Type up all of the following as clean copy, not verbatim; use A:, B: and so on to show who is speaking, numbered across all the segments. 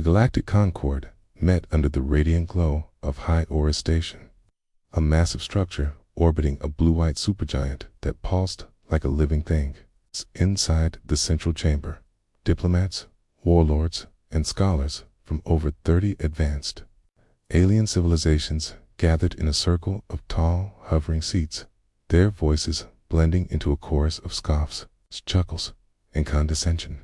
A: The Galactic Concord met under the radiant glow of HFY Station, a massive structure orbiting a blue-white supergiant that pulsed like a living thing. Inside the central chamber, diplomats, warlords, and scholars from over 30 advanced alien civilizations gathered in a circle of tall, hovering seats, their voices blending into a chorus of scoffs, chuckles, and condescension.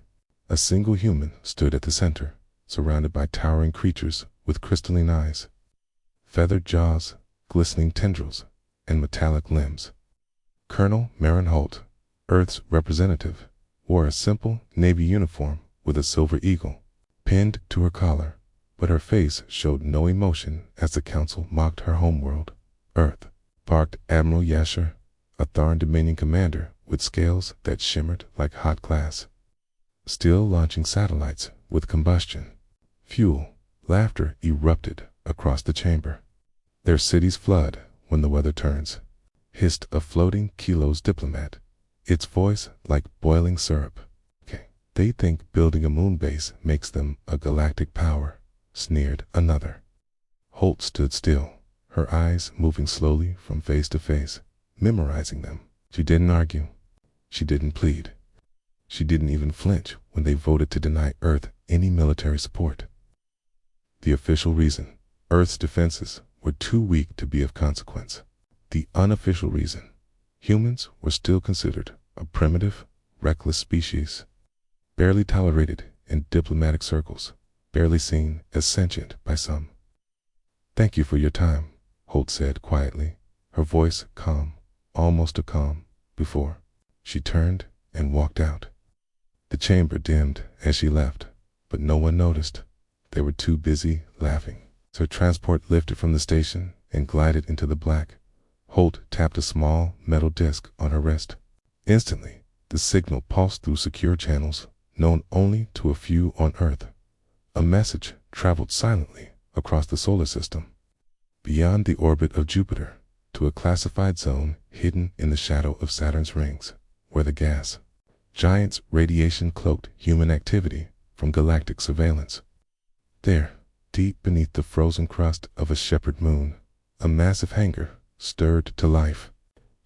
A: A single human stood at the center, surrounded by towering creatures with crystalline eyes, feathered jaws, glistening tendrils, and metallic limbs. Colonel Marin Holt, Earth's representative, wore a simple navy uniform with a silver eagle pinned to her collar, but her face showed no emotion as the council mocked her homeworld, Earth. Barked Admiral Yasher, a Tharn Dominion commander with scales that shimmered like hot glass, still launching satellites with combustion fuel. Laughter erupted across the chamber. Their cities flood when the weather turns, hissed a floating kilos diplomat, its voice like boiling syrup. They think building a moon base makes them a galactic power, sneered another. Holt stood still, her eyes moving slowly from face to face, memorizing them. She didn't argue. She didn't plead. She didn't even flinch when they voted to deny Earth any military support. The official reason: Earth's defenses were too weak to be of consequence. The unofficial reason: humans were still considered a primitive, reckless species, barely tolerated in diplomatic circles, barely seen as sentient by some. "Thank you for your time," Holt said quietly, her voice calm, almost a calm before. She turned and walked out. The chamber dimmed as she left, but no one noticed. They were too busy laughing. Her transport lifted from the station and glided into the black. Holt tapped a small metal disc on her wrist. Instantly, the signal pulsed through secure channels known only to a few on Earth. A message traveled silently across the solar system, beyond the orbit of Jupiter, to a classified zone hidden in the shadow of Saturn's rings, where the gas giants' radiation cloaked human activity from galactic surveillance. There, deep beneath the frozen crust of a shepherd moon, a massive hangar stirred to life.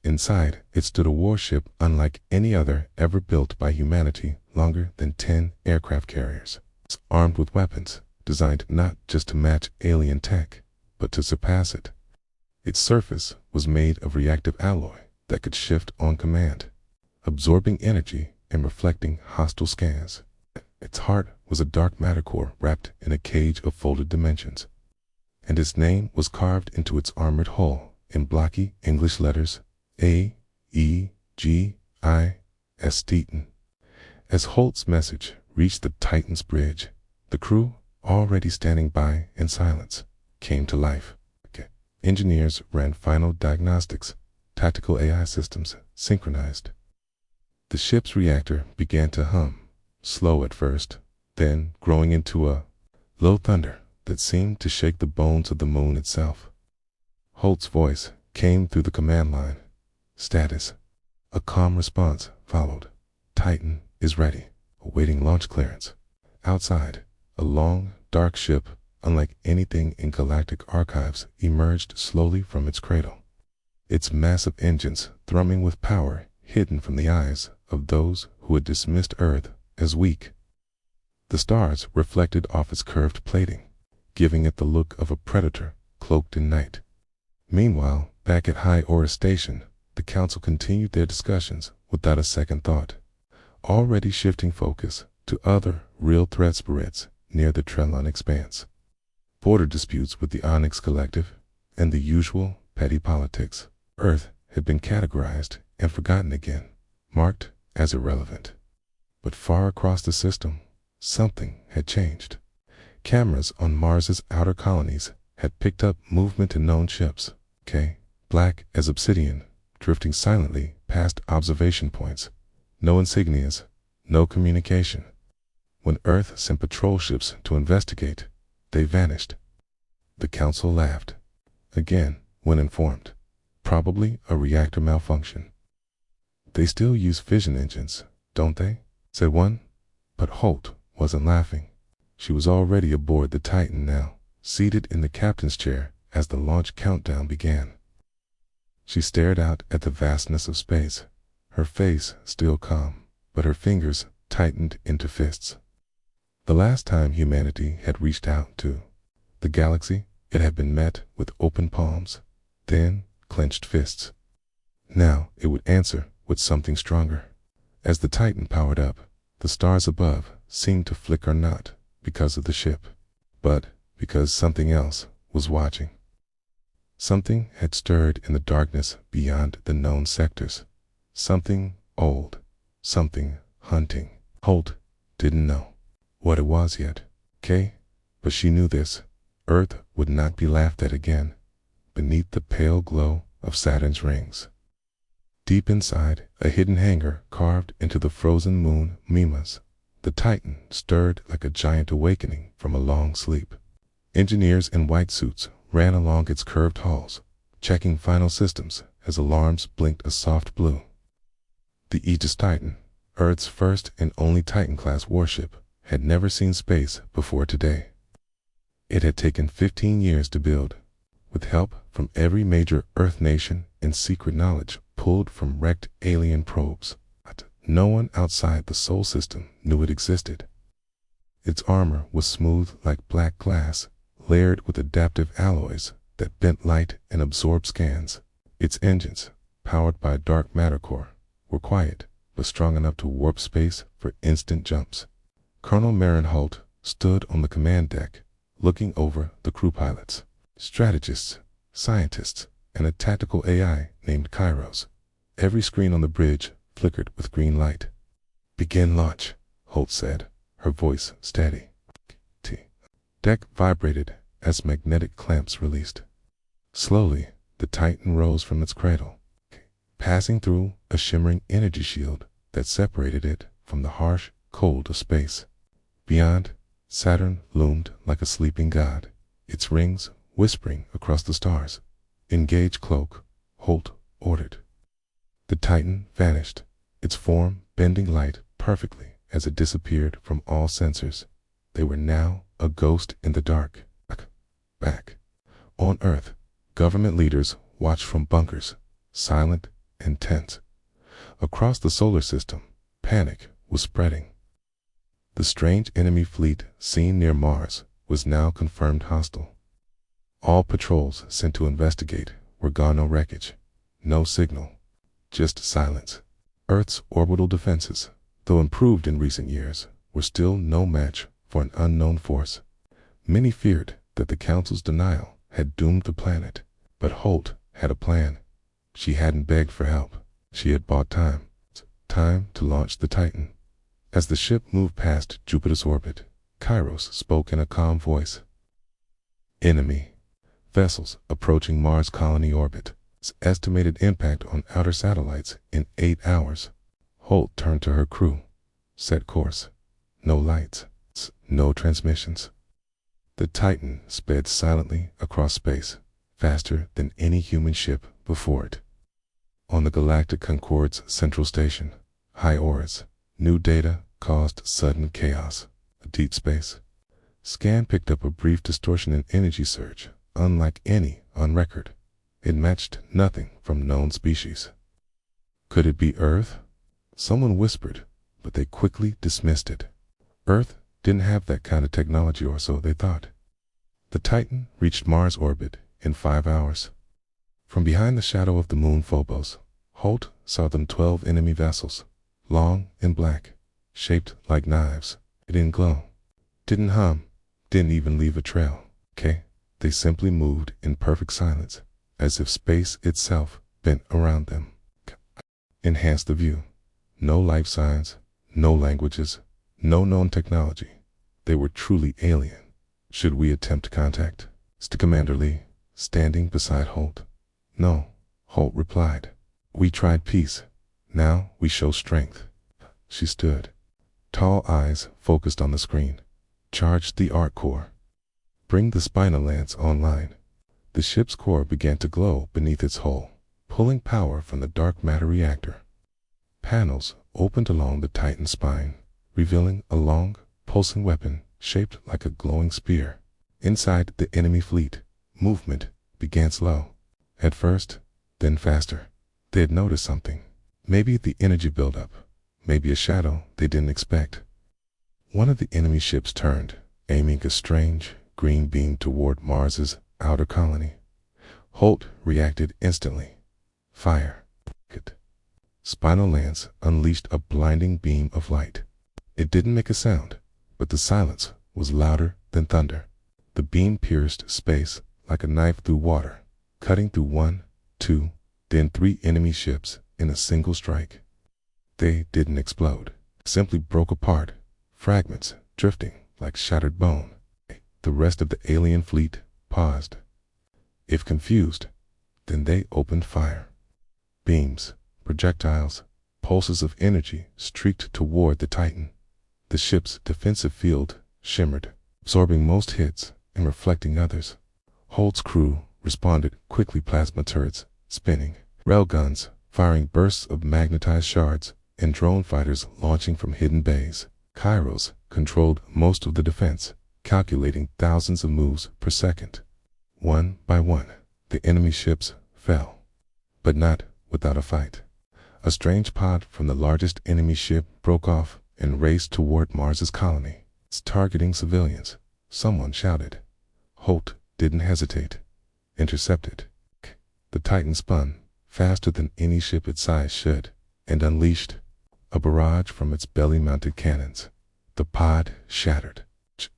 A: Inside, it stood a warship unlike any other ever built by humanity, longer than 10 aircraft carriers, armed with weapons designed not just to match alien tech, but to surpass it. Its surface was made of reactive alloy that could shift on command, absorbing energy and reflecting hostile scans. Its heart was a dark matter core wrapped in a cage of folded dimensions, and its name was carved into its armored hull in blocky English letters: A-E-G-I-S Teton. As Holt's message reached the Titan's bridge, the crew, already standing by in silence, came to life. Engineers ran final diagnostics, tactical AI systems synchronized. The ship's reactor began to hum, slow at first, then growing into a low thunder that seemed to shake the bones of the moon itself. Holt's voice came through the command line. "Status." A calm response followed. "Titan is ready, awaiting launch clearance." Outside, a long, dark ship, unlike anything in galactic archives, emerged slowly from its cradle, its massive engines thrumming with power hidden from the eyes of those who had dismissed Earth as weak. The stars reflected off its curved plating, giving it the look of a predator cloaked in night. Meanwhile, back at HFY Station, the council continued their discussions without a second thought, already shifting focus to other real threat spreads near the Trellon expanse. Border disputes with the Onyx Collective, and the usual petty politics. Earth had been categorized and forgotten again, marked as irrelevant. But far across the system, something had changed. Cameras on Mars's outer colonies had picked up movement in known ships, black as obsidian, drifting silently past observation points. No insignias, no communication. When Earth sent patrol ships to investigate, they vanished. The council laughed. Again, when informed. Probably a reactor malfunction. "They still use fission engines, don't they?" said one. But Holt wasn't laughing. She was already aboard the Titan now, seated in the captain's chair as the launch countdown began. She stared out at the vastness of space, her face still calm, but her fingers tightened into fists. The last time humanity had reached out to the galaxy, it had been met with open palms, then clenched fists. Now it would answer with something stronger. As the Titan powered up, the stars above seemed to flicker not because of the ship, but because something else was watching. Something had stirred in the darkness beyond the known sectors. Something old, something hunting. Holt didn't know what it was yet, but she knew this. Earth would not be laughed at again beneath the pale glow of Saturn's rings. Deep inside a hidden hangar carved into the frozen moon Mimas, the Titan stirred like a giant awakening from a long sleep. Engineers in white suits ran along its curved halls, checking final systems as alarms blinked a soft blue. The Aegis Titan, Earth's first and only Titan-class warship, had never seen space before today. It had taken 15 years to build, with help from every major Earth nation and secret knowledge pulled from wrecked alien probes. No one outside the Sol system knew it existed. Its armor was smooth like black glass, layered with adaptive alloys that bent light and absorbed scans. Its engines, powered by a dark matter core, were quiet but strong enough to warp space for instant jumps. Colonel Marin Holt stood on the command deck, looking over the crew pilots, strategists, scientists, and a tactical AI named Kairos. Every screen on the bridge flickered with green light. "Begin launch," Holt said, her voice steady. Deck vibrated as magnetic clamps released. Slowly, the Titan rose from its cradle, passing through a shimmering energy shield that separated it from the harsh cold of space. Beyond, Saturn loomed like a sleeping god, its rings whispering across the stars. "Engage cloak," Holt ordered. The Titan vanished, its form bending light perfectly as it disappeared from all sensors. They were now a ghost in the dark. Back on Earth, government leaders watched from bunkers, silent and tense. Across the solar system, panic was spreading. The strange enemy fleet seen near Mars was now confirmed hostile. All patrols sent to investigate were gone. No wreckage, no signal, just silence. Earth's orbital defenses, though improved in recent years, were still no match for an unknown force. Many feared that the Council's denial had doomed the planet, but Holt had a plan. She hadn't begged for help. She had bought time to launch the Titan. As the ship moved past Jupiter's orbit, Kairos spoke in a calm voice. "Enemy vessels approaching Mars colony orbit. Estimated impact on outer satellites in 8 hours." Holt turned to her crew. "Set course. No lights, no transmissions." The Titan sped silently across space, faster than any human ship before it. On the Galactic Concorde's central station, High Oris, new data caused sudden chaos. A deep space scan picked up a brief distortion and energy surge, unlike any on record. It matched nothing from known species. Could it be Earth? Someone whispered, but they quickly dismissed it. Earth didn't have that kind of technology, or so they thought. The Titan reached Mars orbit in 5 hours. From behind the shadow of the moon Phobos, Holt saw them 12 enemy vessels, long and black, shaped like knives. It didn't glow, didn't hum, didn't even leave a trail. They simply moved in perfect silence, as if space itself bent around them. Enhanced the view. No life signs, no languages, no known technology. They were truly alien. "Should we attempt contact?" asked Commander Lee, standing beside Holt. "No," Holt replied. "We tried peace. Now we show strength." She stood, tall eyes focused on the screen. "Charge the arc core. Bring the spinal lance online." The ship's core began to glow beneath its hull, pulling power from the dark matter reactor. Panels opened along the Titan's spine, revealing a long, pulsing weapon shaped like a glowing spear. Inside the enemy fleet, movement began slow. At first, then faster. They had noticed something. Maybe the energy buildup, maybe a shadow they didn't expect. One of the enemy ships turned, aiming a strange green beam toward Mars's outer colony. Holt reacted instantly. Fire. Spinal lance unleashed a blinding beam of light. It didn't make a sound, but the silence was louder than thunder. The beam pierced space like a knife through water, cutting through 1, 2, then 3 enemy ships in a single strike. They didn't explode, simply broke apart, fragments drifting like shattered bone. The rest of the alien fleet paused. If confused, then they opened fire. Beams, projectiles, pulses of energy streaked toward the Titan. The ship's defensive field shimmered, absorbing most hits and reflecting others. Holt's crew responded quickly, plasma turrets spinning, railguns firing bursts of magnetized shards, and drone fighters launching from hidden bays. Kairos controlled most of the defense, calculating thousands of moves per second. One by one, the enemy ships fell, but not without a fight. A strange pod from the largest enemy ship broke off and raced toward Mars's colony. It's targeting civilians, someone shouted. Holt didn't hesitate. Intercepted. The Titan spun, faster than any ship its size should, and unleashed a barrage from its belly-mounted cannons. The pod shattered.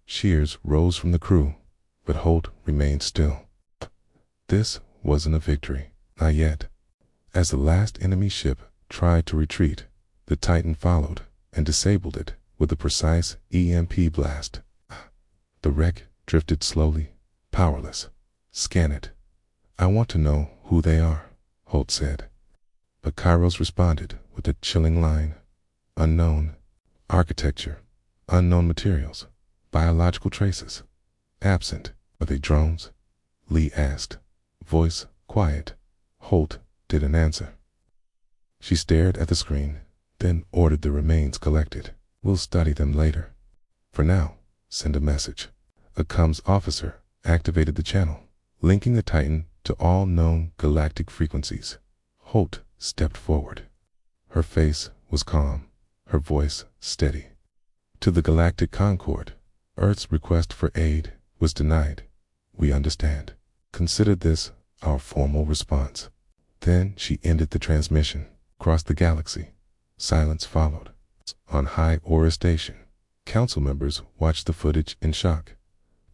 A: Cheers rose from the crew, but Holt remained still. This wasn't a victory, not yet. As the last enemy ship tried to retreat, the Titan followed and disabled it with a precise EMP blast. The wreck drifted slowly, powerless. Scan it. I want to know who they are, Holt said. But Kairos responded with a chilling line. Unknown. Architecture. Unknown materials. Biological traces. Absent. Are they drones? Lee asked. Voice quiet. Holt didn't answer. She stared at the screen, then ordered the remains collected. We'll study them later. For now, send a message. A comms officer activated the channel, linking the Titan to all known galactic frequencies. Holt stepped forward. Her face was calm, her voice steady. To the Galactic Concord, Earth's request for aid was denied. We understand. Consider this our formal response. Then she ended the transmission. Across the galaxy, silence followed. On High Aura Station, council members watched the footage in shock.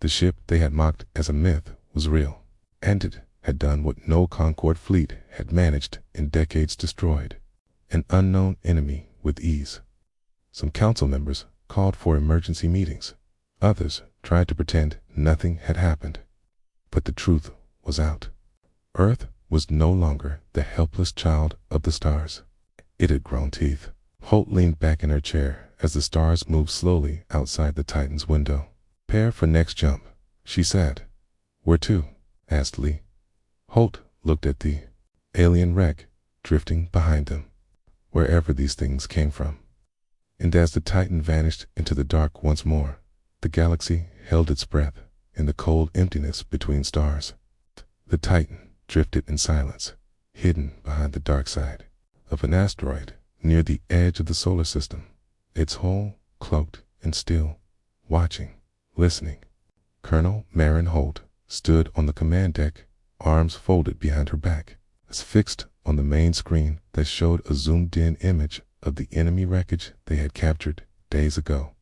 A: The ship they had mocked as a myth was real, and it had done what no Concord fleet had managed in decades destroyed. An unknown enemy with ease. Some council members called for emergency meetings. Others tried to pretend nothing had happened. But the truth was out. Earth was no longer the helpless child of the stars. It had grown teeth. Holt leaned back in her chair as the stars moved slowly outside the Titan's window. Prepare for next jump, she said. Where to? Asked Lee. Holt looked at the alien wreck drifting behind them, wherever these things came from. And as the Titan vanished into the dark once more, the galaxy held its breath in the cold emptiness between stars. The Titan drifted in silence, hidden behind the dark side of an asteroid near the edge of the solar system, its hull cloaked and still, watching, listening. Colonel Marin Holt stood on the command deck, arms folded behind her back, as fixed on the main screen that showed a zoomed-in image of the enemy wreckage they had captured days ago.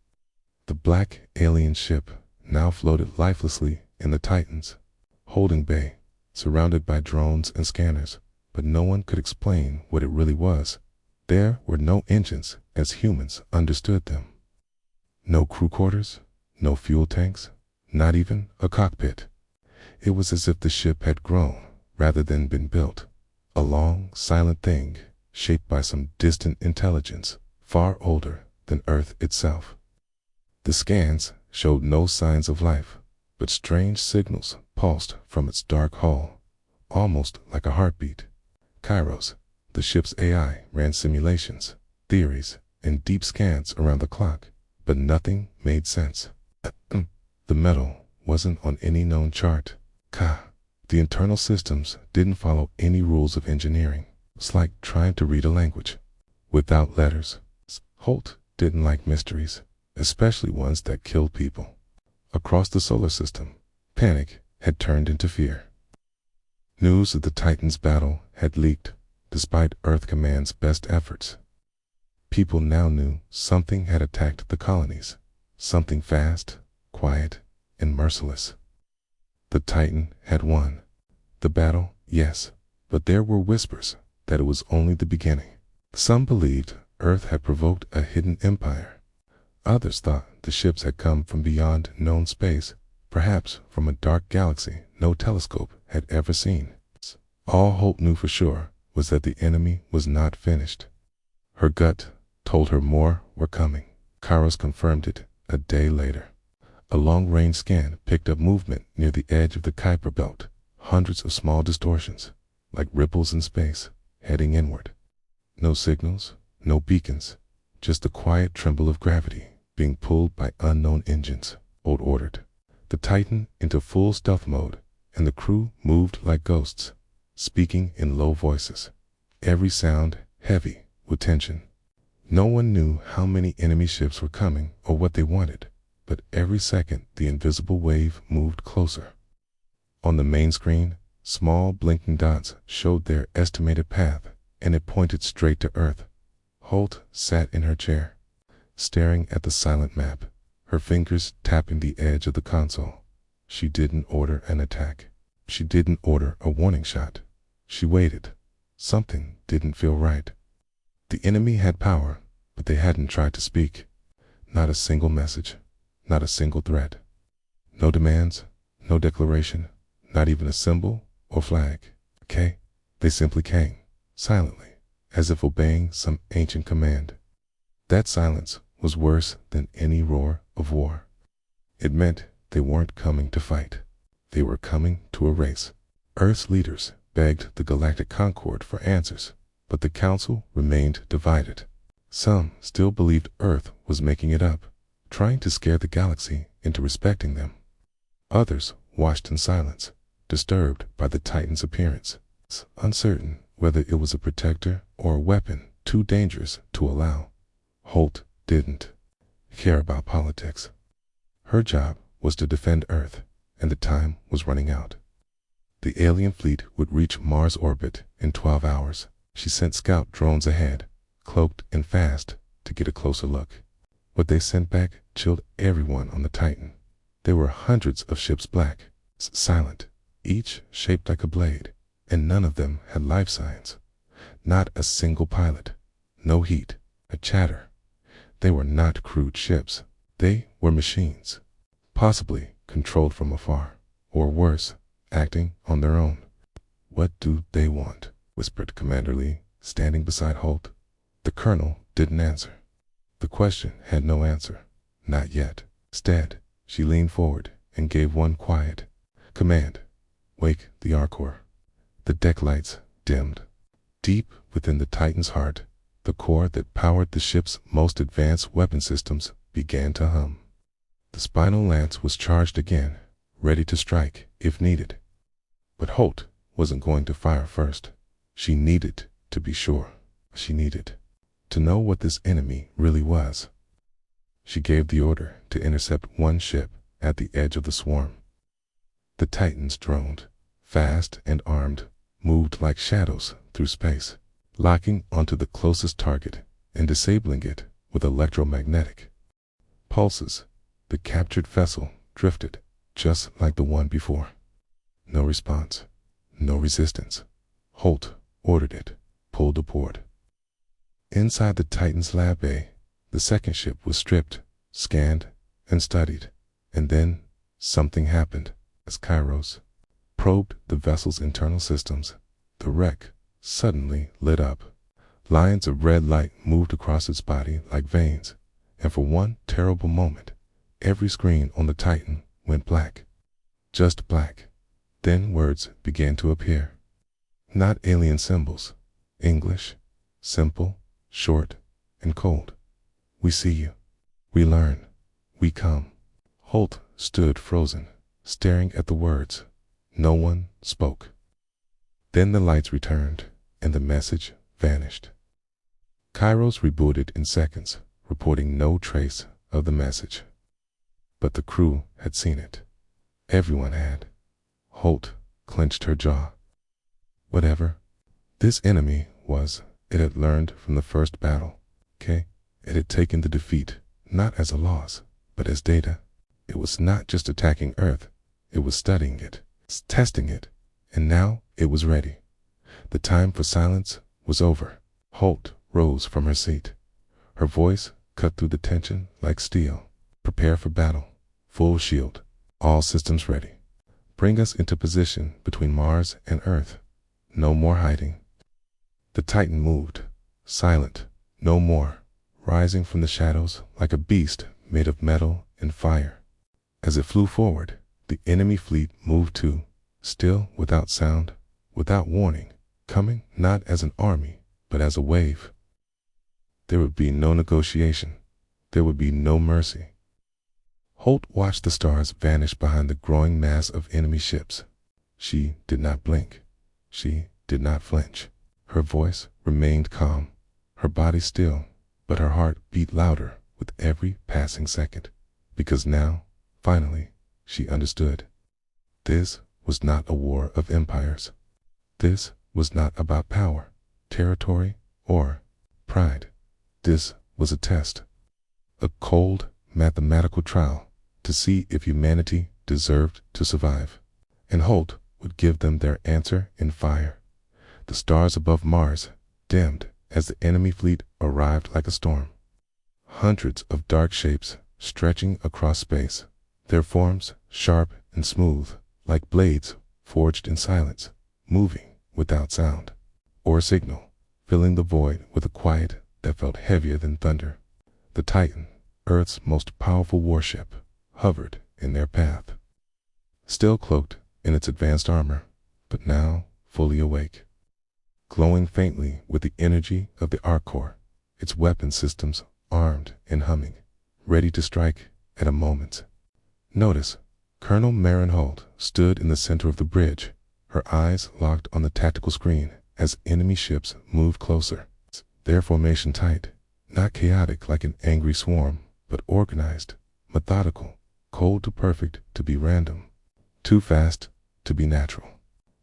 A: The black alien ship now floated lifelessly in the Titan's holding bay, surrounded by drones and scanners, but no one could explain what it really was. There were no engines as humans understood them. No crew quarters, no fuel tanks, not even a cockpit. It was as if the ship had grown rather than been built, a long, silent thing shaped by some distant intelligence far older than Earth itself. The scans showed no signs of life, but strange signals pulsed from its dark hull, almost like a heartbeat. Kairos, the ship's AI, ran simulations, theories, and deep scans around the clock, but nothing made sense. The metal wasn't on any known chart. The internal systems didn't follow any rules of engineering. It's like trying to read a language without letters. Holt didn't like mysteries, especially ones that killed people. Across the solar system, panic had turned into fear. News of the Titans' battle had leaked, despite Earth Command's best efforts. People now knew something had attacked the colonies, something fast, quiet, and merciless. The Titan had won. The battle, yes, but there were whispers that it was only the beginning. Some believed Earth had provoked a hidden empire. Others thought the ships had come from beyond known space, perhaps from a dark galaxy no telescope had ever seen. All Holt knew for sure was that the enemy was not finished. Her gut told her more were coming. Kairos confirmed it a day later. A long-range scan picked up movement near the edge of the Kuiper belt, hundreds of small distortions, like ripples in space, heading inward. No signals, no beacons, just the quiet tremble of gravity being pulled by unknown engines. Holt ordered the Titan into full stealth mode, and the crew moved like ghosts, speaking in low voices, every sound heavy with tension. No one knew how many enemy ships were coming or what they wanted, but every second the invisible wave moved closer. On the main screen, small blinking dots showed their estimated path, and it pointed straight to Earth. Holt sat in her chair, staring at the silent map, her fingers tapping the edge of the console. She didn't order an attack. She didn't order a warning shot. She waited. Something didn't feel right. The enemy had power, but they hadn't tried to speak. Not a single message, not a single threat. No demands, no declaration, not even a symbol or flag. Okay? They simply came, silently, as if obeying some ancient command. That silence was worse than any roar of war. It meant they weren't coming to fight. They were coming to erase. Earth's leaders begged the Galactic Concord for answers, but the Council remained divided. Some still believed Earth was making it up, trying to scare the galaxy into respecting them. Others watched in silence, disturbed by the Titan's appearance, uncertain whether it was a protector or a weapon too dangerous to allow. Holt didn't care about politics. Her job was to defend Earth, and the time was running out. The alien fleet would reach Mars orbit in 12 hours. She sent scout drones ahead, cloaked and fast, to get a closer look. What they sent back chilled everyone on the Titan. There were hundreds of ships black, silent, each shaped like a blade, and none of them had life signs. Not a single pilot. No heat, a chatter. They were not crewed ships. They were machines, possibly controlled from afar, or worse, acting on their own. "What do they want?" whispered Commander Lee, standing beside Holt. The colonel didn't answer. The question had no answer. Not yet. Instead, she leaned forward and gave one quiet command. "Wake the Arcor." The deck lights dimmed. Deep within the Titan's heart, the core that powered the ship's most advanced weapon systems began to hum. The spinal lance was charged again, ready to strike if needed. But Holt wasn't going to fire first. She needed to be sure. She needed to know what this enemy really was. She gave the order to intercept one ship at the edge of the swarm. The Titans droned, fast and armed, moved like shadows through space, locking onto the closest target and disabling it with electromagnetic pulses. The captured vessel drifted, just like the one before. No response, no resistance. Holt ordered it, pulled aboard. Inside the Titan's lab bay, the second ship was stripped, scanned, and studied. And then something happened. As Kairos probed the vessel's internal systems, the wreck suddenly lit up. Lines of red light moved across its body like veins, and for one terrible moment, every screen on the Titan went black. Just black. Then words began to appear. Not alien symbols. English. Simple, short, and cold. "We see you. We learn. We come." Holt stood frozen, staring at the words. No one spoke. Then the lights returned, and the message vanished. Kairos rebooted in seconds, reporting no trace of the message. But the crew had seen it. Everyone had. Holt clenched her jaw. Whatever this enemy was, it had learned from the first battle. It had taken the defeat not as a loss, but as data. It was not just attacking Earth, it was studying it, testing it, and now it was ready. The time for silence was over. Holt rose from her seat. Her voice cut through the tension like steel. Prepare for battle. Full shield. All systems ready. Bring us into position between Mars and Earth. No more hiding. The Titan moved, silent, no more, rising from the shadows like a beast made of metal and fire. As it flew forward, the enemy fleet moved too, still without sound, without warning, coming not as an army, but as a wave. There would be no negotiation. There would be no mercy. Holt watched the stars vanish behind the growing mass of enemy ships. She did not blink. She did not flinch. Her voice remained calm, her body still, but her heart beat louder with every passing second. Because now, finally, she understood. This was not a war of empires. This was not about power, territory, or pride. This was a test. A cold, mathematical trial to see if humanity deserved to survive. And Holt would give them their answer in fire. The stars above Mars dimmed as the enemy fleet arrived like a storm. Hundreds of dark shapes stretching across space, their forms sharp and smooth, like blades forged in silence, moving without sound or signal, filling the void with a quiet that felt heavier than thunder. The Titan, Earth's most powerful warship, hovered in their path. Still cloaked in its advanced armor, but now fully awake. Glowing faintly with the energy of the Arc Core, its weapon systems armed and humming, ready to strike at a moment's notice. Colonel Marin Holt stood in the center of the bridge, her eyes locked on the tactical screen as enemy ships moved closer. Their formation tight, not chaotic like an angry swarm, but organized, methodical, cold to perfect to be random, too fast to be natural.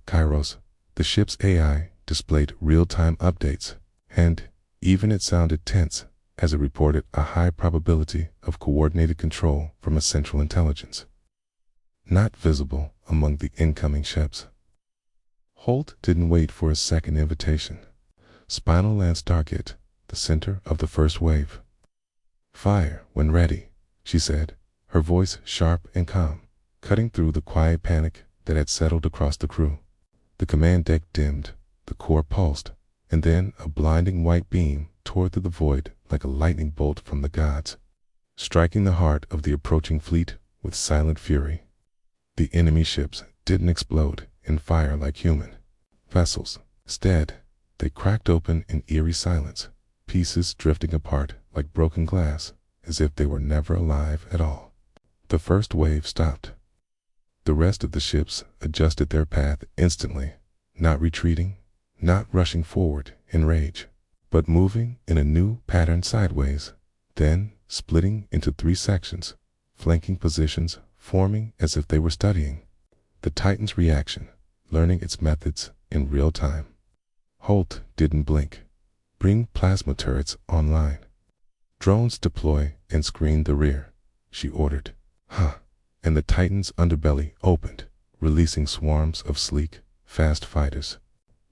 A: Kairos, the ship's AI, displayed real-time updates, and even it sounded tense as it reported a high probability of coordinated control from a central intelligence, not visible among the incoming ships. Holt didn't wait for a second invitation. Spinal Lance target, the center of the first wave. Fire when ready, she said, her voice sharp and calm, cutting through the quiet panic that had settled across the crew. The command deck dimmed, the core pulsed, and then a blinding white beam tore through the void like a lightning bolt from the gods, striking the heart of the approaching fleet with silent fury. The enemy ships didn't explode in fire like human vessels. Instead, they cracked open in eerie silence, pieces drifting apart like broken glass, as if they were never alive at all. The first wave stopped. The rest of the ships adjusted their path instantly, not retreating, not rushing forward in rage, but moving in a new pattern sideways, then splitting into 3 sections, flanking positions forming as if they were studying. The Titan's reaction, learning its methods in real time. Holt didn't blink. Bring plasma turrets online. Drones deploy and screen the rear, she ordered. And the Titan's underbelly opened, releasing swarms of sleek, fast fighters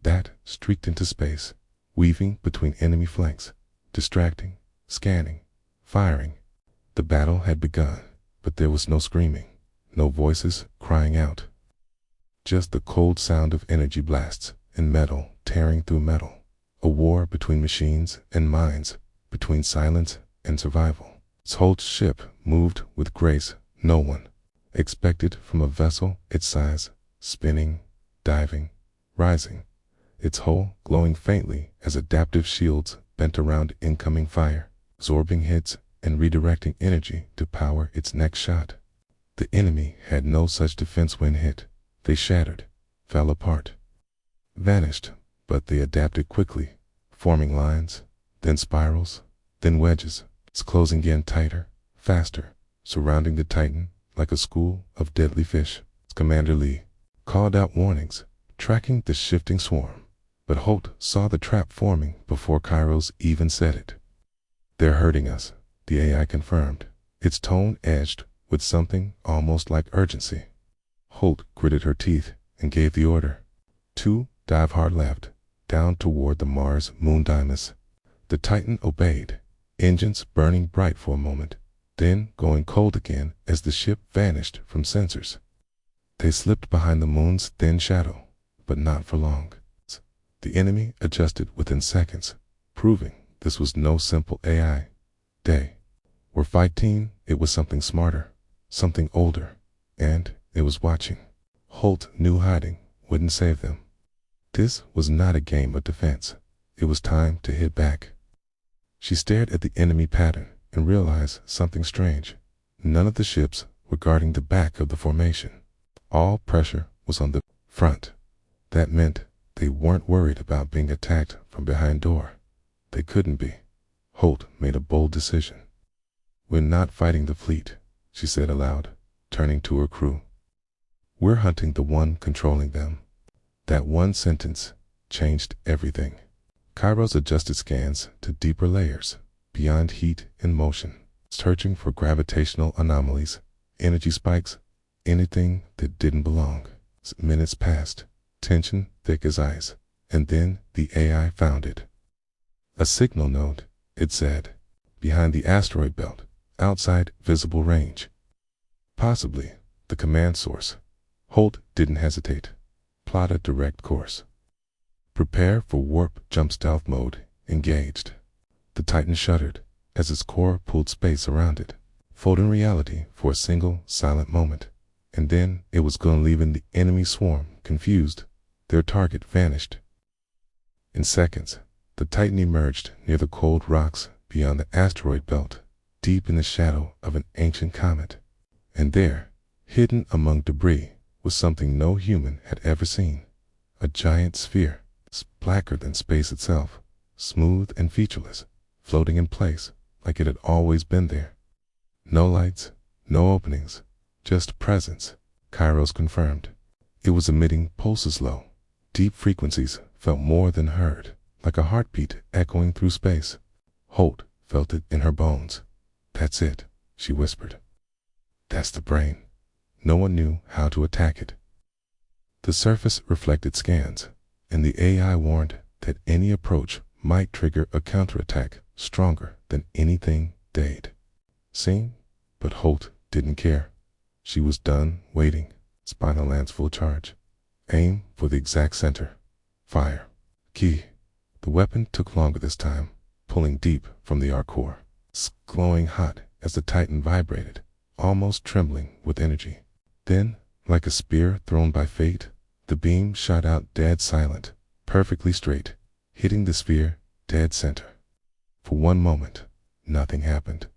A: that streaked into space, weaving between enemy flanks, distracting, scanning, firing. The battle had begun, but there was no screaming, no voices crying out. Just the cold sound of energy blasts and metal tearing through metal. A war between machines and minds, between silence and survival. Holt's ship moved with grace no one expected from a vessel its size, spinning, diving, rising, its hull glowing faintly as adaptive shields bent around incoming fire, absorbing hits and redirecting energy to power its next shot. The enemy had no such defense when hit. They shattered, fell apart, vanished, but they adapted quickly, forming lines, then spirals, then wedges, closing in tighter, faster, surrounding the Titan like a school of deadly fish. Commander Lee called out warnings, tracking the shifting swarm, but Holt saw the trap forming before Kairos even said it. "They're hurting us," the AI confirmed, its tone edged with something almost like urgency. Holt gritted her teeth and gave the order. 2, dive hard left, down toward the Mars Moon Dimas. The Titan obeyed, engines burning bright for a moment, then going cold again as the ship vanished from sensors. They slipped behind the moon's thin shadow, but not for long. The enemy adjusted within seconds, proving this was no simple AI. They were fighting, it was something smarter, something older, and it was watching. Holt knew hiding wouldn't save them. This was not a game of defense. It was time to hit back. She stared at the enemy pattern and realized something strange. None of the ships were guarding the back of the formation. All pressure was on the front. That meant they weren't worried about being attacked from behind door. They couldn't be. Holt made a bold decision. "We're not fighting the fleet," she said aloud, turning to her crew. "We're hunting the one controlling them." That one sentence changed everything. Kairos adjusted scans to deeper layers, beyond heat and motion, searching for gravitational anomalies, energy spikes, anything that didn't belong. Minutes passed, tension thick as ice, and then the AI found it. "A signal node," it said, "behind the asteroid belt, outside visible range." Possibly the command source. Holt didn't hesitate. Plot a direct course. "Prepare for warp jump stealth mode engaged." The Titan shuddered as its core pulled space around it, folding reality for a single silent moment. And then it was gone, leaving the enemy swarm confused. Their target vanished. In seconds, the Titan emerged near the cold rocks beyond the asteroid belt, deep in the shadow of an ancient comet. And there, hidden among debris, was something no human had ever seen. A giant sphere, blacker than space itself, smooth and featureless, floating in place like it had always been there. No lights, no openings, just presence, Kairos confirmed. It was emitting pulses low. Deep frequencies felt more than heard, like a heartbeat echoing through space. Holt felt it in her bones. "That's it," she whispered. "That's the brain." No one knew how to attack it. The surface reflected scans, and the AI warned that any approach might trigger a counterattack stronger than anything they'd seen. But Holt didn't care. She was done waiting. Spinal lance full charge. Aim for the exact center. Fire. Key. The weapon took longer this time, pulling deep from the arc core, glowing hot as the Titan vibrated, almost trembling with energy. Then, like a spear thrown by fate, the beam shot out dead silent, perfectly straight, hitting the sphere dead center. For one moment, nothing happened.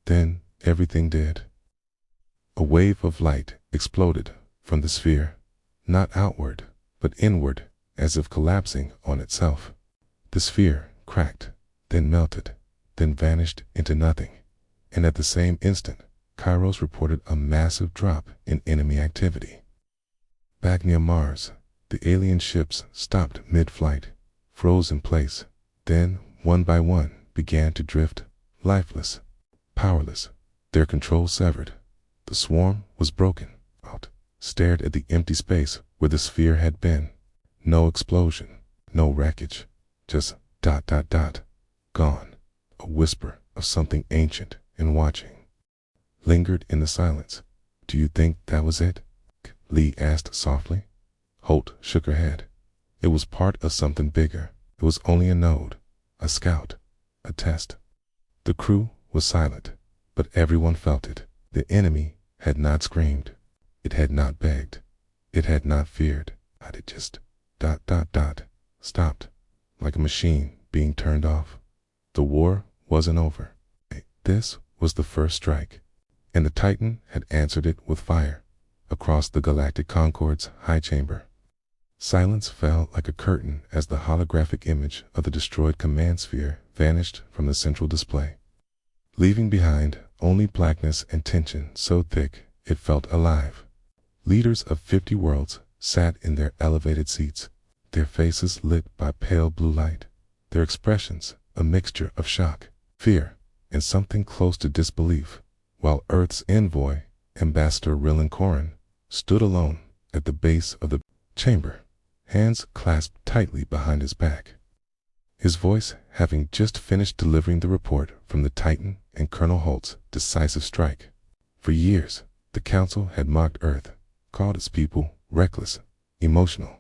A: Then everything did. A wave of light exploded from the sphere, not outward, but inward, as if collapsing on itself. The sphere cracked, then melted, then vanished into nothing. And at the same instant, Kairos reported a massive drop in enemy activity. Back near Mars, the alien ships stopped mid-flight, froze in place, then, one by one, began to drift, lifeless, powerless, their control severed. The swarm was broken. Out, stared at the empty space where the sphere had been. No explosion, no wreckage, just ... gone. A whisper of something ancient and watching lingered in the silence. "Do you think that was it?" Lee asked softly. Holt shook her head. It was part of something bigger. It was only a node, a scout, a test. The crew was silent, but everyone felt it. The enemy had not screamed. It had not begged. It had not feared. It just ... stopped, like a machine being turned off. The war wasn't over. This was the first strike. and the Titan had answered it with fire across the Galactic Concorde's high chamber. Silence fell like a curtain as the holographic image of the destroyed command sphere vanished from the central display, leaving behind only blackness and tension so thick it felt alive. Leaders of 50 worlds sat in their elevated seats, their faces lit by pale blue light, their expressions a mixture of shock, fear, and something close to disbelief, while Earth's envoy, Ambassador Rillan Corran, stood alone at the base of the chamber, hands clasped tightly behind his back. His voice having just finished delivering the report from the Titan and Colonel Holt's decisive strike. For years, the Council had mocked Earth, called its people reckless, emotional,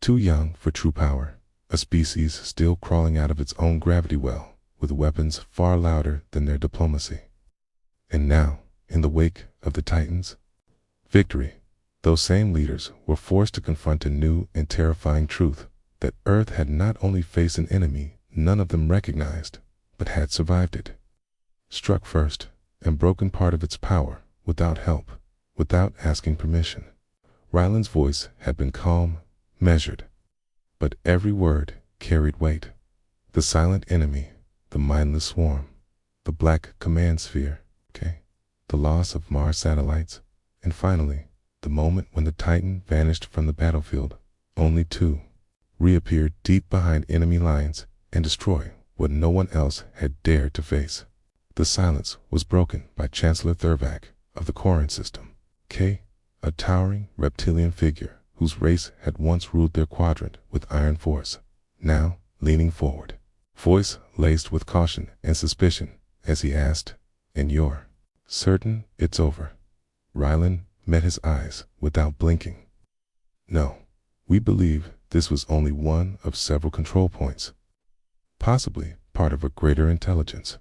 A: too young for true power, a species still crawling out of its own gravity well, with weapons far louder than their diplomacy. And now, in the wake of the Titan's victory, those same leaders were forced to confront a new and terrifying truth, that Earth had not only faced an enemy none of them recognized, but had survived it. Struck first and broken part of its power without help, without asking permission. Ryland's voice had been calm, measured, but every word carried weight. The silent enemy, the mindless swarm, the black command sphere, the loss of Mars satellites, and finally, the moment when the Titan vanished from the battlefield, only two reappeared deep behind enemy lines and destroy what no one else had dared to face. The silence was broken by Chancellor Thurvac of the Corran system, a towering reptilian figure whose race had once ruled their quadrant with iron force, now leaning forward, voice laced with caution and suspicion, as he asked, "And you're certain it's over?" Ryland met his eyes without blinking. "No, we believe this was only one of several control points, possibly part of a greater intelligence."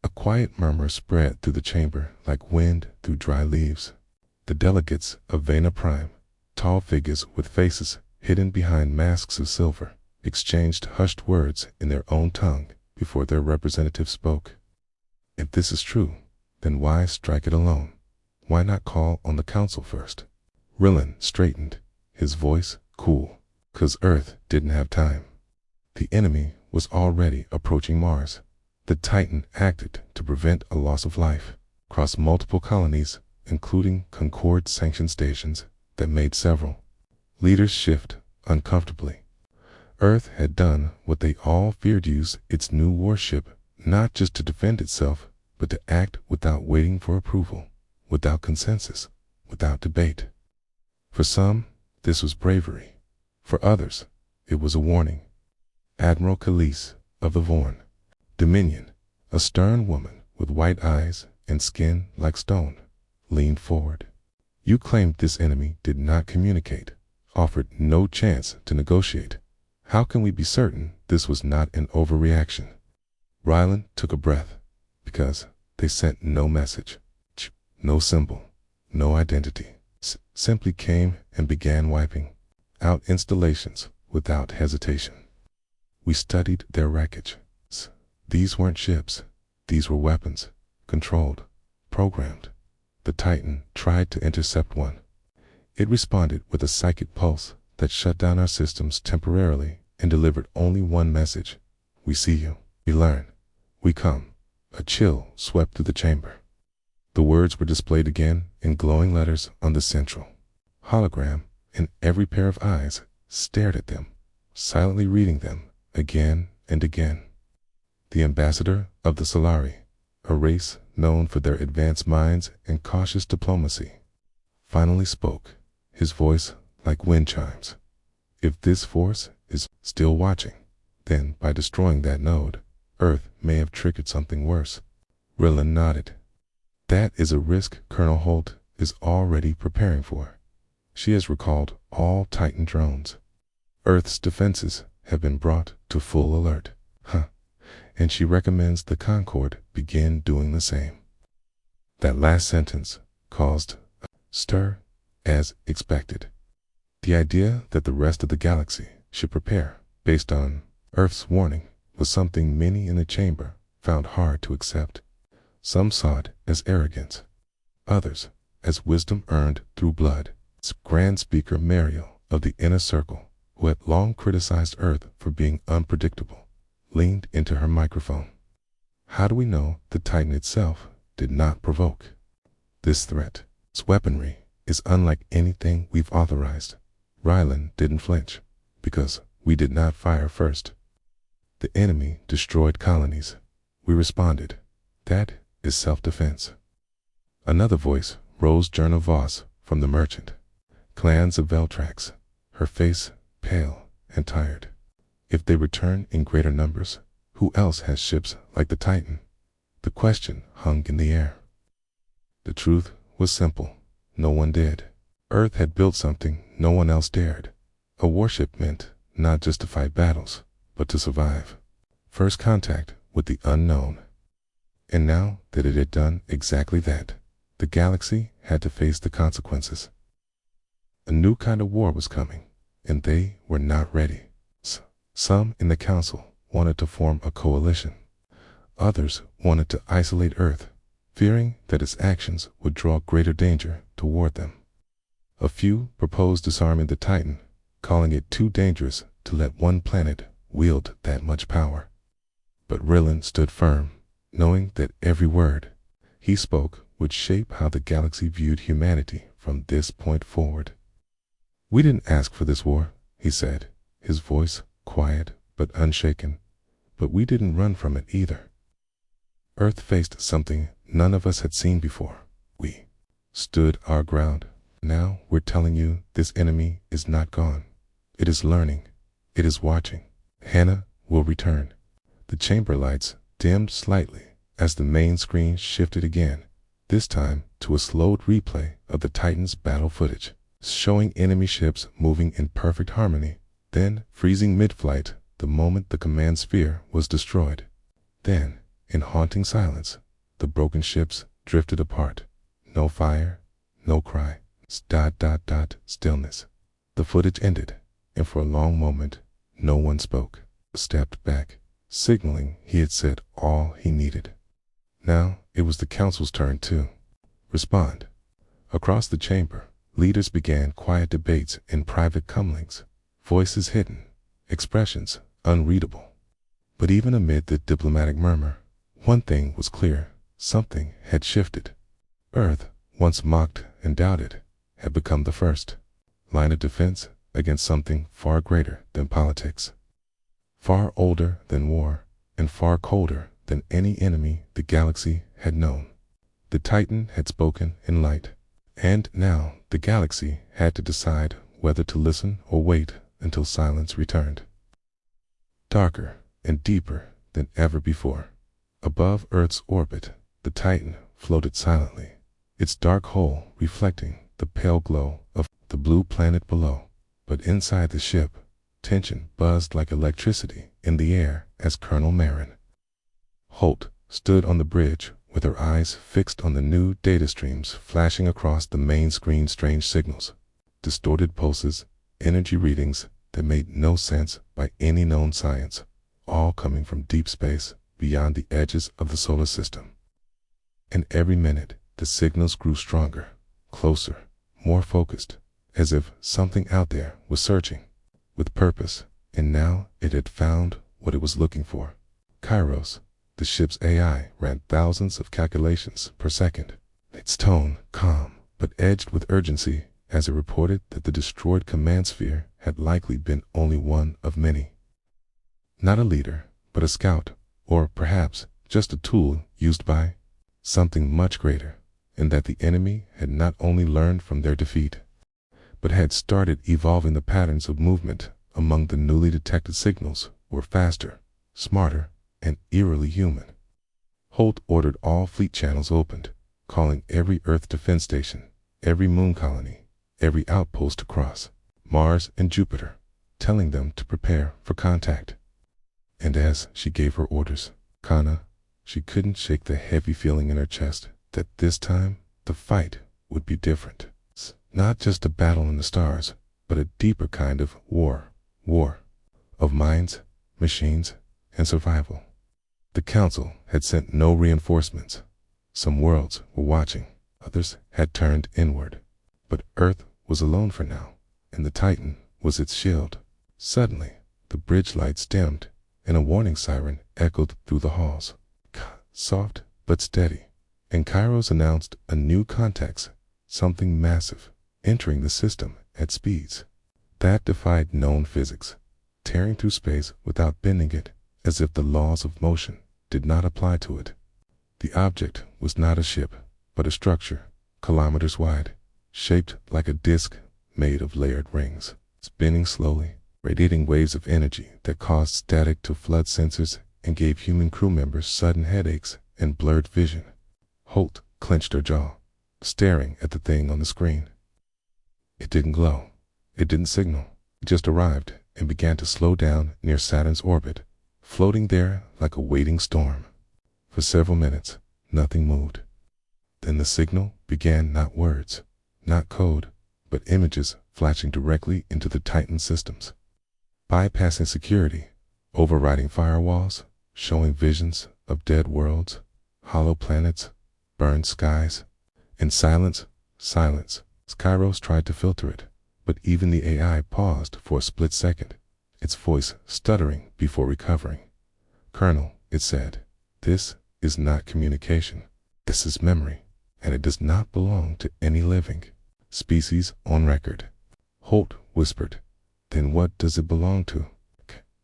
A: A quiet murmur spread through the chamber like wind through dry leaves. The delegates of Vena Prime, tall figures with faces hidden behind masks of silver, exchanged hushed words in their own tongue before their representative spoke. If this is true, then why strike it alone? Why not call on the Council first? Rillan straightened, his voice cool, 'cause Earth didn't have time. The enemy was already approaching Mars. The Titan acted to prevent a loss of life across multiple colonies, including Concord-sanctioned stations that made several leaders shift uncomfortably. Earth had done what they all feared, use its new warship, not just to defend itself, but to act without waiting for approval, without consensus, without debate. For some, this was bravery. For others, it was a warning. Admiral Khalees of the Vorn Dominion, a stern woman with white eyes and skin like stone, leaned forward. "You claimed this enemy did not communicate, offered no chance to negotiate. How can we be certain this was not an overreaction?" Ryland took a breath. "Because they sent no message, no symbol, no identity. Simply came and began wiping out installations without hesitation. We studied their wreckage. These weren't ships. These were weapons, controlled, programmed. The Titan tried to intercept one. It responded with a psychic pulse that shut down our systems temporarily and delivered only one message: we see you, we learn, we come." A chill swept through the chamber. The words were displayed again in glowing letters on the central hologram, and every pair of eyes stared at them, silently reading them again and again. The ambassador of the Solari, a race known for their advanced minds and cautious diplomacy, finally spoke, his voice like wind chimes. "If this force is still watching, then by destroying that node, Earth may have triggered something worse." Rillan nodded. "That is a risk Colonel Holt is already preparing for. She has recalled all Titan drones. Earth's defenses have been brought to full alert. And she recommends the Concorde begin doing the same." That last sentence caused a stir, as expected. The idea that the rest of the galaxy should prepare based on Earth's warning was something many in the chamber found hard to accept. Some saw it as arrogance, others as wisdom earned through blood. Grand Speaker Mariel of the Inner Circle, who had long criticized Earth for being unpredictable, leaned into her microphone. How do we know the Titan itself did not provoke this threat? Its weaponry is unlike anything we've authorized. Rylan didn't flinch, because we did not fire first. The enemy destroyed colonies. We responded. That is self-defense. Another voice rose, Journal Voss, from the merchant clans of Veltrax, her face pale and tired. If they return in greater numbers, who else has ships like the Titan? The question hung in the air. The truth was simple. No one did. Earth had built something no one else dared. A warship meant not just to fight battles, but to survive. First contact with the unknown. And now that it had done exactly that, the galaxy had to face the consequences. A new kind of war was coming, and they were not ready. Some in the council wanted to form a coalition. Others wanted to isolate Earth, fearing that its actions would draw greater danger toward them. A few proposed disarming the Titan, calling it too dangerous to let one planet wield that much power. But Rylan stood firm, knowing that every word he spoke would shape how the galaxy viewed humanity from this point forward. We didn't ask for this war, he said, his voice quiet but unshaken, but we didn't run from it either. Earth faced something none of us had seen before. We stood our ground. Now we're telling you this enemy is not gone. It is learning. It is watching. Hannah will return. The chamber lights dimmed slightly as the main screen shifted again, this time to a slowed replay of the Titan's battle footage, showing enemy ships moving in perfect harmony, then freezing mid-flight the moment the command sphere was destroyed. Then, in haunting silence, the broken ships drifted apart. No fire, no cry, stillness. The footage ended, and for a long moment, no one spoke, stepped back, signaling he had said all he needed. Now it was the council's turn to respond. Across the chamber, leaders began quiet debates in private cumlings, voices hidden, expressions unreadable. But even amid the diplomatic murmur, one thing was clear: something had shifted. Earth, once mocked and doubted, had become the first line of defense against something far greater than politics, far older than war, and far colder than any enemy the galaxy had known. The Titan had spoken in light, and now the galaxy had to decide whether to listen or wait until silence returned. Darker and deeper than ever before, above Earth's orbit, the Titan floated silently, its dark hull reflecting the pale glow of the blue planet below. But inside the ship, tension buzzed like electricity in the air as Colonel Marin Holt stood on the bridge with her eyes fixed on the new data streams flashing across the main screen. Strange signals, distorted pulses, energy readings that made no sense by any known science, all coming from deep space beyond the edges of the solar system. And every minute, the signals grew stronger, closer, more focused, as if something out there was searching with purpose, and now it had found what it was looking for. Kairos, the ship's AI, ran thousands of calculations per second, its tone calm but edged with urgency as it reported that the destroyed command sphere had likely been only one of many. Not a leader, but a scout, or perhaps just a tool used by something much greater, and that the enemy had not only learned from their defeat, but had started evolving the patterns of movement among the newly detected signals were faster, smarter, and eerily human. Holt ordered all fleet channels opened, calling every Earth defense station, every moon colony, every outpost across Mars and Jupiter, telling them to prepare for contact. And as she gave her orders, she couldn't shake the heavy feeling in her chest that this time the fight would be different. Not just a battle in the stars, but a deeper kind of war of minds, machines, and survival. The council had sent no reinforcements, Some worlds were watching, others had turned inward. But Earth was alone for now, and the Titan was its shield. Suddenly, the bridge lights dimmed, and a warning siren echoed through the halls. Soft but steady, and Kairos announced a new context, something massive, entering the system at speeds that defied known physics, tearing through space without bending it, as if the laws of motion did not apply to it. The object was not a ship, but a structure, kilometers wide, shaped like a disk made of layered rings, spinning slowly, radiating waves of energy that caused static to flood sensors and gave human crew members sudden headaches and blurred vision. Holt clenched her jaw, staring at the thing on the screen. It didn't glow. It didn't signal. It just arrived and began to slow down near Saturn's orbit, floating there like a waiting storm. For several minutes, nothing moved. Then the signal began, not words, not code, but images flashing directly into the Titan systems, bypassing security, overriding firewalls, showing visions of dead worlds, hollow planets, burned skies, and silence. Kairos tried to filter it, but even the AI paused for a split second, its voice stuttering before recovering. "Colonel," it said, "this is not communication. This is memory, and it does not belong to any living species on record." Holt whispered, "Then what does it belong to?"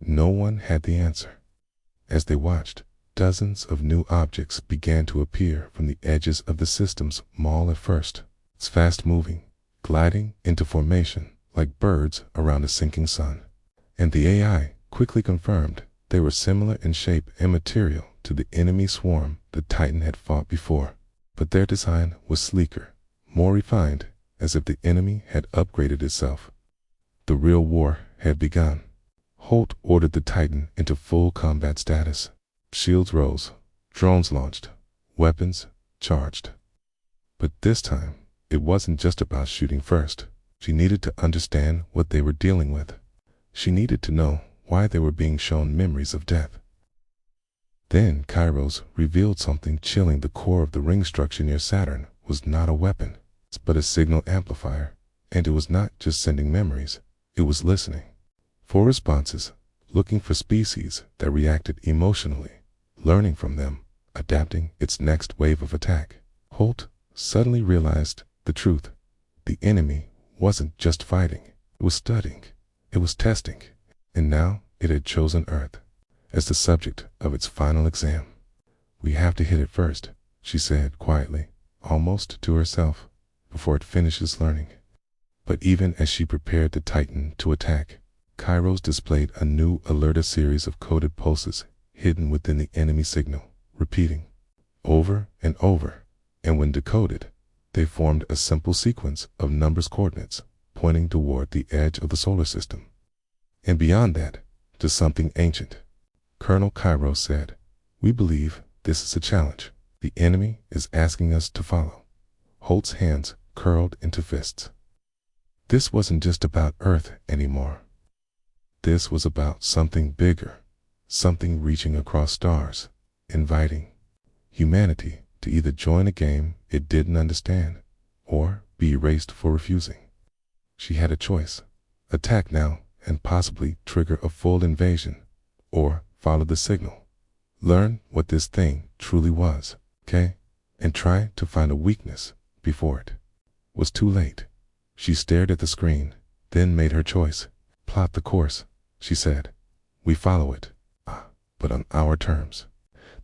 A: No one had the answer. As they watched, dozens of new objects began to appear from the edges of the system's maul. At first, it's fast-moving, gliding into formation like birds around a sinking sun. And the AI quickly confirmed they were similar in shape and material to the enemy swarm the Titan had fought before. But their design was sleeker, more refined, as if the enemy had upgraded itself. The real war had begun. Holt ordered the Titan into full combat status. Shields rose, drones launched, weapons charged. But this time, it wasn't just about shooting first. She needed to understand what they were dealing with. She needed to know why they were being shown memories of death. Then Kairos revealed something chilling. The core of the ring structure near Saturn was not a weapon, but a signal amplifier. And it was not just sending memories, it was listening for responses, looking for species that reacted emotionally, learning from them, adapting its next wave of attack. Holt suddenly realized the truth. The enemy wasn't just fighting, it was studying, it was testing, and now it had chosen Earth as the subject of its final exam. "We have to hit it first," she said quietly, almost to herself, "before it finishes learning." But even as she prepared the Titan to attack, Kairos displayed a new alert, a series of coded pulses hidden within the enemy signal, repeating over and over, and when decoded, they formed a simple sequence of numbers, coordinates, pointing toward the edge of the solar system. And beyond that, to something ancient. Colonel Kairos said, "We believe this is a challenge. The enemy is asking us to follow." Holt's hands curled into fists. This wasn't just about Earth anymore. This was about something bigger, something reaching across stars, inviting humanity to either join a game it didn't understand, or be erased for refusing. She had a choice: attack now and possibly trigger a full invasion, or follow the signal, learn what this thing truly was, and try to find a weakness before it was too late. She stared at the screen, then made her choice. "Plot the course," she said. "We follow it, but on our terms."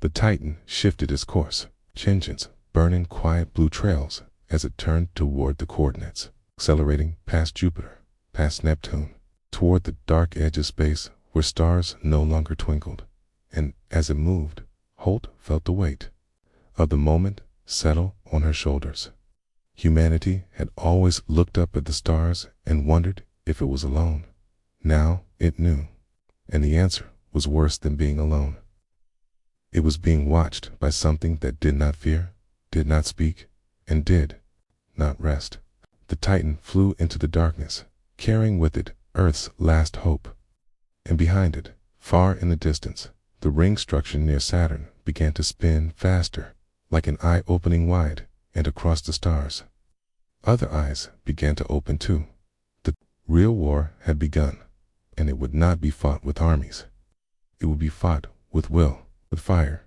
A: The Titan shifted its course, engines burning quiet blue trails as it turned toward the coordinates, accelerating past Jupiter, past Neptune, toward the dark edge of space where stars no longer twinkled. And as it moved, Holt felt the weight of the moment settle on her shoulders. Humanity had always looked up at the stars and wondered if it was alone. Now it knew, and the answer was worse than being alone. It was being watched by something that did not fear, did not speak, and did not rest. The Titan flew into the darkness, carrying with it Earth's last hope. And behind it, far in the distance, the ring structure near Saturn began to spin faster, like an eye opening wide and across the stars. Other eyes began to open too. The real war had begun, and it would not be fought with armies. It would be fought with will, with fire,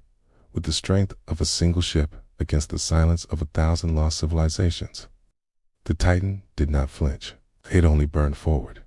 A: with the strength of a single ship against the silence of 1,000 lost civilizations. The Titan did not flinch. It only burned forward.